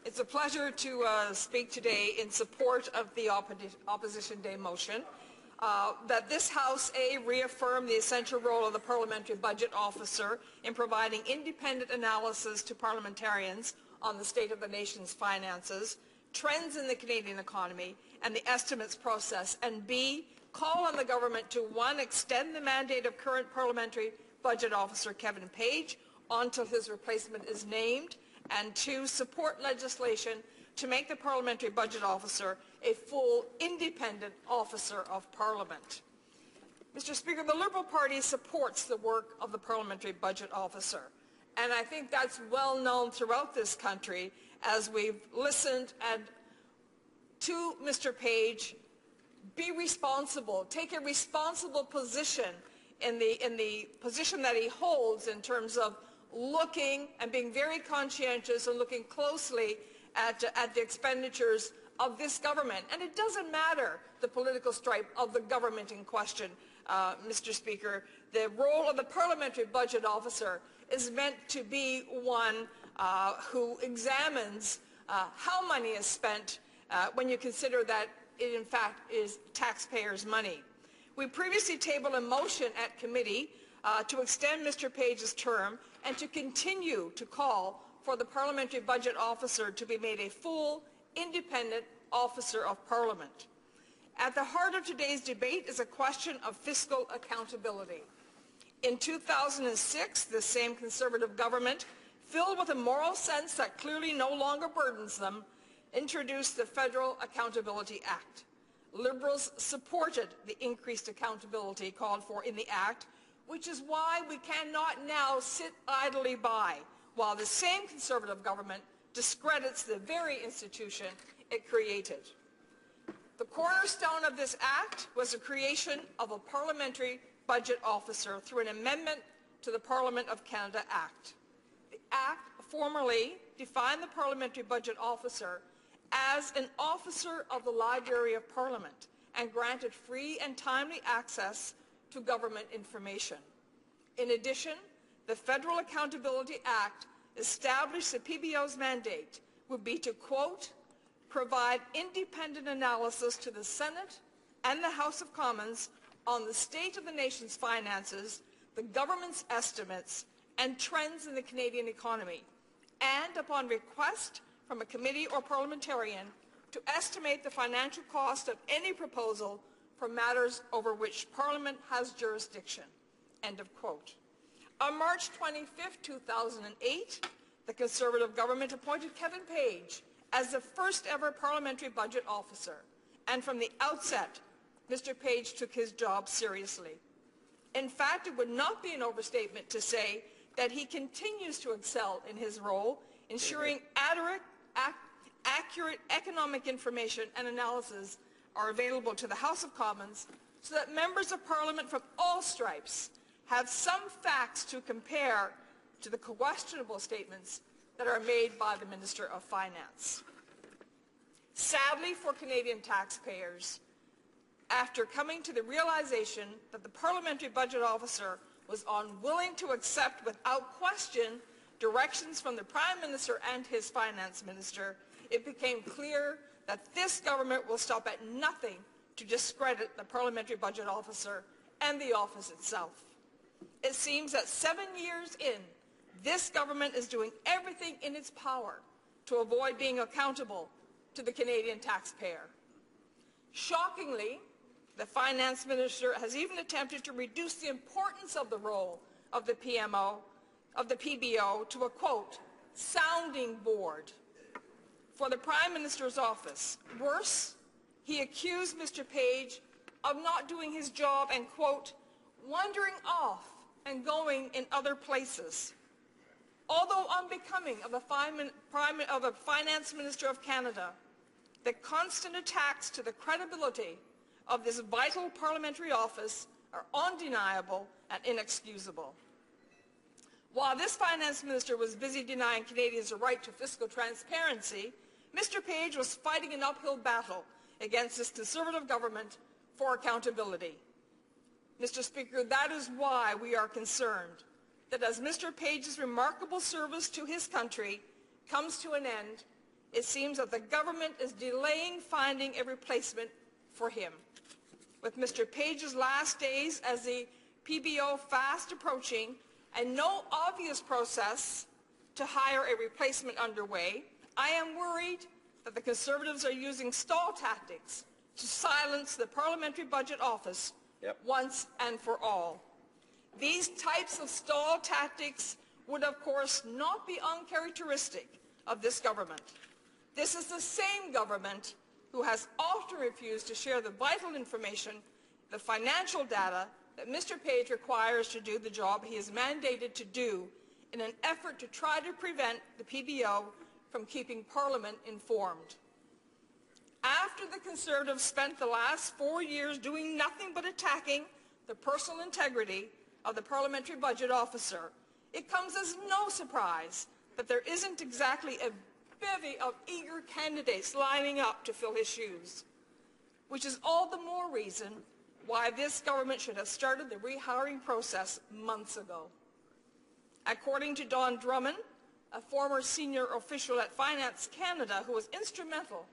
It's a pleasure to speak today in support of the Opposition Day motion that this House reaffirm the essential role of the Parliamentary Budget Officer in providing independent analysis to parliamentarians on the state of the nation's finances, trends in the Canadian economy, and the estimates process, and B, call on the government to 1, extend the mandate of current Parliamentary Budget Officer Kevin Page until his replacement is named, and 2, support legislation to make the Parliamentary Budget Officer a full independent officer of Parliament. Mr. Speaker, the Liberal Party supports the work of the Parliamentary Budget Officer, and I think that's well known throughout this country as we've listened to Mr. Page be responsible, take a responsible position in the position that he holds in terms of looking and being very conscientious and looking closely at the expenditures of this government. And it doesn't matter the political stripe of the government in question, Mr. Speaker. The role of the Parliamentary Budget Officer is meant to be one who examines how money is spent when you consider that it in fact is taxpayers' money. We previously tabled a motion at committee to extend Mr. Page's term and to continue to call for the Parliamentary Budget Officer to be made a full, independent officer of Parliament. At the heart of today's debate is a question of fiscal accountability. In 2006, the same Conservative government, filled with a moral sense that clearly no longer burdens them, introduced the Federal Accountability Act. Liberals supported the increased accountability called for in the Act, which is why we cannot now sit idly by while the same Conservative government discredits the very institution it created. The cornerstone of this Act was the creation of a Parliamentary Budget Officer through an amendment to the Parliament of Canada Act. The Act formally defined the Parliamentary Budget Officer as an officer of the Library of Parliament and granted free and timely access to government information. In addition, the Federal Accountability Act established the PBO's mandate would be to, quote, provide independent analysis to the Senate and the House of Commons on the state of the nation's finances, the government's estimates, and trends in the Canadian economy, and upon request from a committee or parliamentarian to estimate the financial cost of any proposal for matters over which Parliament has jurisdiction." End of quote. On March 25, 2008, the Conservative government appointed Kevin Page as the first ever Parliamentary Budget Officer, and from the outset, Mr. Page took his job seriously. In fact, it would not be an overstatement to say that he continues to excel in his role, ensuring accurate economic information and analysis are available to the House of Commons so that members of Parliament from all stripes have some facts to compare to the questionable statements that are made by the Minister of Finance. Sadly for Canadian taxpayers, after coming to the realization that the Parliamentary Budget Officer was unwilling to accept without question directions from the Prime Minister and his Finance Minister, it became clear that this government will stop at nothing to discredit the Parliamentary Budget Officer and the office itself. It seems that 7 years in, this government is doing everything in its power to avoid being accountable to the Canadian taxpayer. Shockingly, the Finance Minister has even attempted to reduce the importance of the role of the PBO to a, quote, sounding board for the Prime Minister's office. Worse, he accused Mr. Page of not doing his job and, quote, wandering off and going in other places. Although unbecoming of a Finance Minister of Canada, the constant attacks to the credibility of this vital parliamentary office are undeniable and inexcusable. While this Finance Minister was busy denying Canadians the right to fiscal transparency, Mr. Page was fighting an uphill battle against this Conservative government for accountability. Mr. Speaker, that is why we are concerned that as Mr. Page's remarkable service to his country comes to an end, it seems that the government is delaying finding a replacement for him. With Mr. Page's last days as the PBO fast approaching and no obvious process to hire a replacement underway, I am worried that the Conservatives are using stall tactics to silence the Parliamentary Budget Office once and for all. These types of stall tactics would, of course, not be uncharacteristic of this government. This is the same government who has often refused to share the vital information, the financial data that Mr. Page requires to do the job he is mandated to do in an effort to try to prevent the PBO from keeping Parliament informed. After the Conservatives spent the last 4 years doing nothing but attacking the personal integrity of the Parliamentary Budget Officer, it comes as no surprise that there isn't exactly a bevy of eager candidates lining up to fill his shoes, which is all the more reason why this government should have started the rehiring process months ago. According to Don Drummond, a former senior official at Finance Canada who was instrumental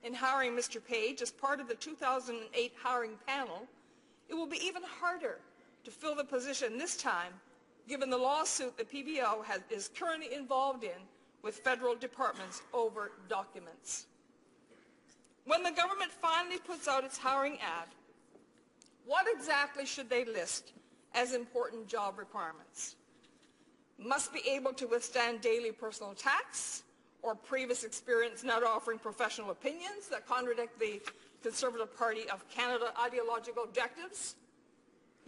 in hiring Mr. Page as part of the 2008 hiring panel, it will be even harder to fill the position this time, given the lawsuit the PBO is currently involved in with federal departments over documents. When the government finally puts out its hiring ad, what exactly should they list as important job requirements? Must be able to withstand daily personal attacks, or previous experience not offering professional opinions that contradict the Conservative Party of Canada ideological objectives?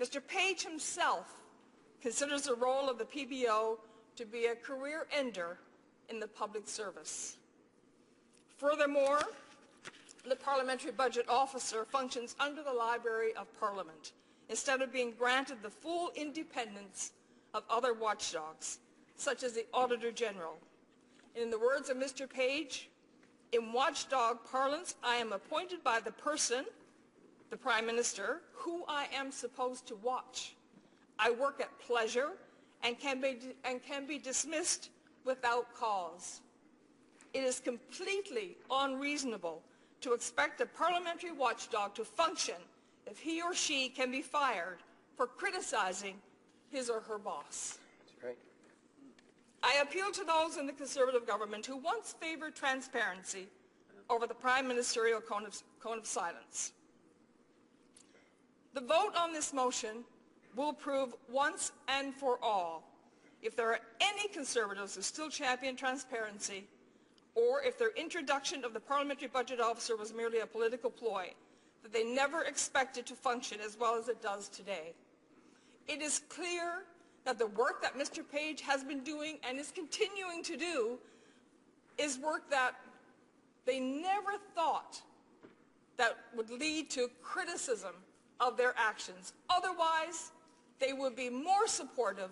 Mr. Page himself considers the role of the PBO to be a career ender in the public service. Furthermore, the Parliamentary Budget Officer functions under the Library of Parliament instead of being granted the full independence of other watchdogs, such as the Auditor General. And in the words of Mr. Page, in watchdog parlance, I am appointed by the person, the Prime Minister, who I am supposed to watch. I work at pleasure and can be dismissed without cause. It is completely unreasonable to expect a parliamentary watchdog to function if he or she can be fired for criticizing his or her boss. That's right. I appeal to those in the Conservative government who once favored transparency over the prime ministerial cone of silence. The vote on this motion will prove once and for all if there are any Conservatives who still champion transparency, or if their introduction of the Parliamentary Budget Officer was merely a political ploy that they never expected to function as well as it does today. It is clear that the work that Mr. Page has been doing and is continuing to do is work that they never thought that would lead to criticism of their actions. Otherwise, they would be more supportive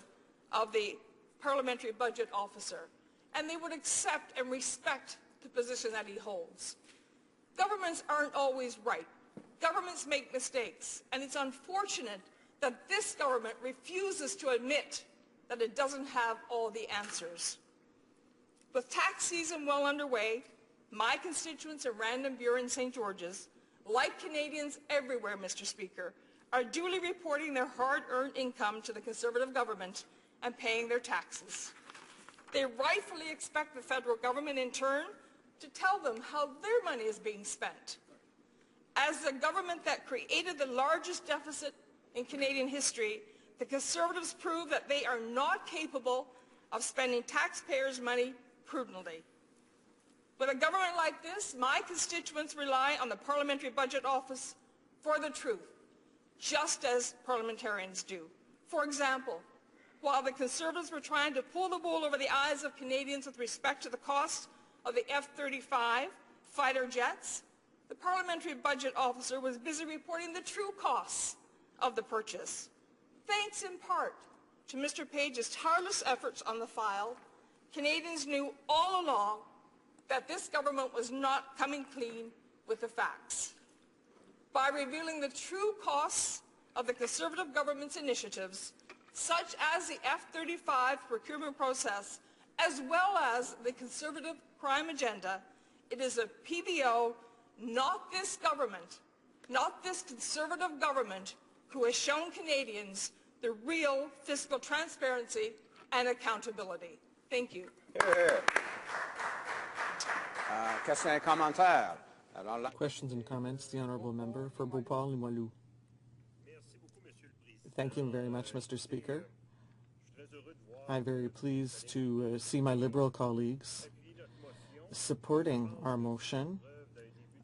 of the Parliamentary Budget Officer, and they would accept and respect the position that he holds. Governments aren't always right. Governments make mistakes, and it's unfortunate that this government refuses to admit that it doesn't have all the answers. With tax season well underway, my constituents in Random Bureau and St. George's, like Canadians everywhere, Mr. Speaker, are duly reporting their hard-earned income to the Conservative government and paying their taxes. They rightfully expect the federal government, in turn, to tell them how their money is being spent. As the government that created the largest deficit in Canadian history, the Conservatives prove that they are not capable of spending taxpayers' money prudently. With a government like this, my constituents rely on the Parliamentary Budget Office for the truth, just as parliamentarians do. For example, while the Conservatives were trying to pull the wool over the eyes of Canadians with respect to the cost of the F-35 fighter jets, the Parliamentary Budget Officer was busy reporting the true costs of the purchase. Thanks in part to Mr. Page's tireless efforts on the file, Canadians knew all along that this government was not coming clean with the facts. By revealing the true costs of the Conservative government's initiatives, such as the F-35 procurement process as well as the Conservative crime agenda. It is a PBO, not this government, not this Conservative government, who has shown Canadians the real fiscal transparency and accountability. Thank you. Questions and comments. The Honourable Member for Beauport-Limoilou. Thank you very much, Mr. Speaker. I'm very pleased to see my Liberal colleagues supporting our motion.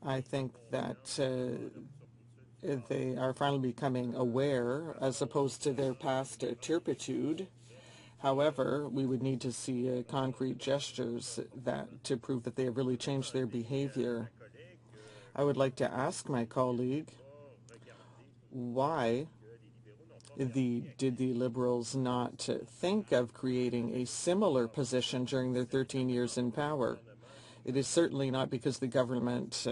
I think that they are finally becoming aware as opposed to their past turpitude. However, we would need to see concrete gestures to prove that they have really changed their behavior. I would like to ask my colleague, why did the Liberals not think of creating a similar position during their 13 years in power? It is certainly not because the government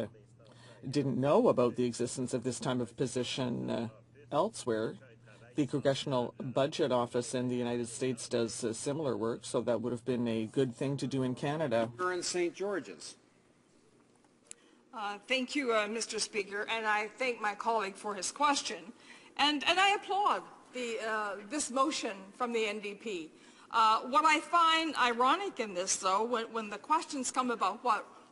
didn't know about the existence of this type of position elsewhere. The Congressional Budget Office in the United States does similar work, so that would have been a good thing to do in Canada. You're in St. George's. Thank you, Mr. Speaker, and I thank my colleague for his question. And I applaud this motion from the NDP. What I find ironic in this, though, when the questions come about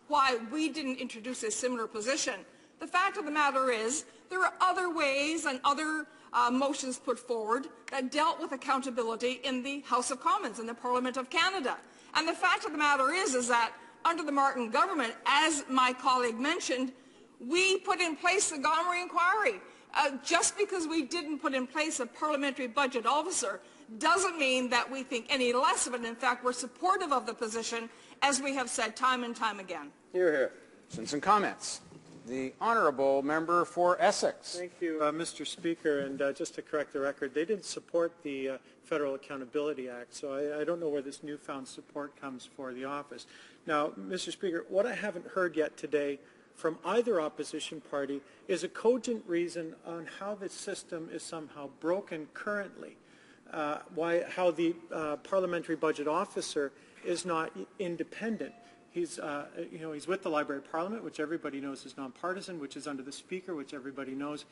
why we didn't introduce a similar position, the fact of the matter is there are other ways and other motions put forward that dealt with accountability in the House of Commons, in the Parliament of Canada. And the fact of the matter is that under the Martin government, as my colleague mentioned, we put in place the Gomery inquiry. Just because we didn't put in place a parliamentary budget officer doesn't mean that we think any less of it. In fact, we're supportive of the position, as we have said time and time again. Hear, hear. Questions and comments. The Honourable Member for Essex. Thank you, Mr. Speaker. And just to correct the record, they didn't support the Federal Accountability Act, so I don't know where this newfound support comes for the office. Now, Mr. Speaker, what I haven't heard yet today from either opposition party is a cogent reason on how the system is somehow broken currently, how the parliamentary budget officer is not independent. He's with the Library of Parliament, which everybody knows is nonpartisan, which is under the Speaker, which everybody knows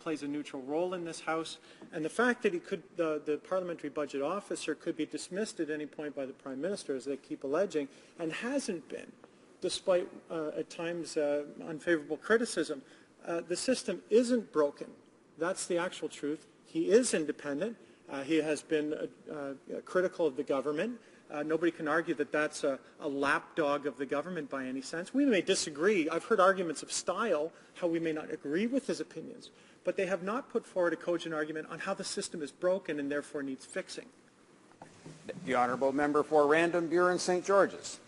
plays a neutral role in this House. And the fact that the parliamentary budget officer could be dismissed at any point by the Prime Minister, as they keep alleging, and hasn't been, despite at times unfavorable criticism, the system isn't broken. That's the actual truth. He is independent. He has been critical of the government. Nobody can argue that that's a lapdog of the government by any sense. We may disagree. I've heard arguments of style, how we may not agree with his opinions, but they have not put forward a cogent argument on how the system is broken and therefore needs fixing. The Honourable Member for Random Buren St. George's.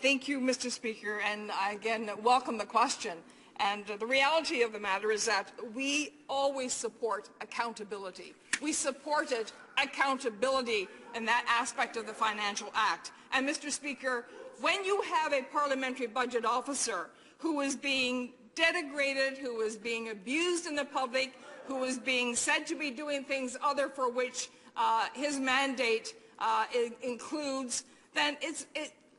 Thank you, Mr. Speaker, and I again welcome the question. And the reality of the matter is that we always support accountability. We supported accountability in that aspect of the Financial Act. And, Mr. Speaker, when you have a parliamentary budget officer who is being denigrated, who is being abused in the public, who is being said to be doing things other for which his mandate includes, then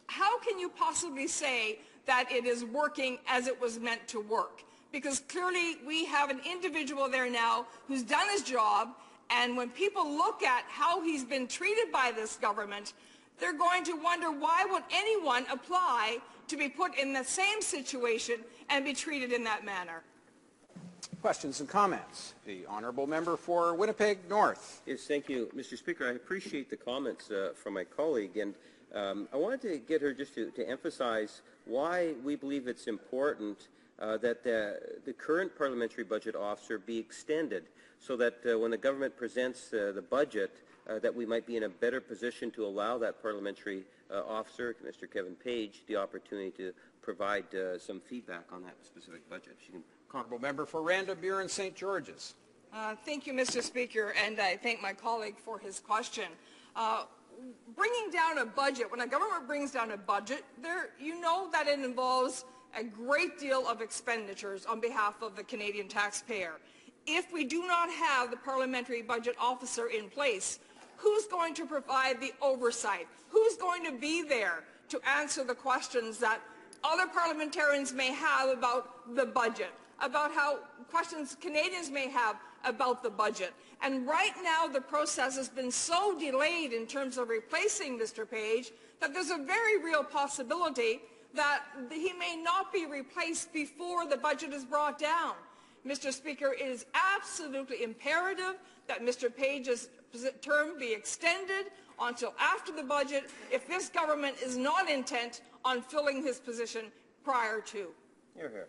how can you possibly say that it is working as it was meant to work? Because clearly we have an individual there now who's done his job, and when people look at how he's been treated by this government, they're going to wonder, why would anyone apply to be put in the same situation and be treated in that manner? Questions and comments. The Honourable Member for Winnipeg North. Yes, thank you, Mr. Speaker. I appreciate the comments from my colleague, and I wanted to get her just to emphasize why we believe it's important that the current parliamentary budget officer be extended, so that when the government presents the budget, that we might be in a better position to allow that parliamentary officer, Mr. Kevin Page, the opportunity to provide some feedback on that specific budget. Honourable Member for Random Buren St. George's. Thank you, Mr. Speaker, and I thank my colleague for his question. Bringing down a budget, when a government brings down a budget, you know that it involves a great deal of expenditures on behalf of the Canadian taxpayer. If we do not have the parliamentary budget officer in place, who's going to provide the oversight? Who's going to be there to answer the questions that other parliamentarians may have about the budget, about how questions Canadians may have about the budget? And right now the process has been so delayed in terms of replacing Mr. Page that there's a very real possibility that he may not be replaced before the budget is brought down. Mr. Speaker, it is absolutely imperative that Mr. Page's term be extended until after the budget if this government is not intent on filling his position prior to. Hear, hear.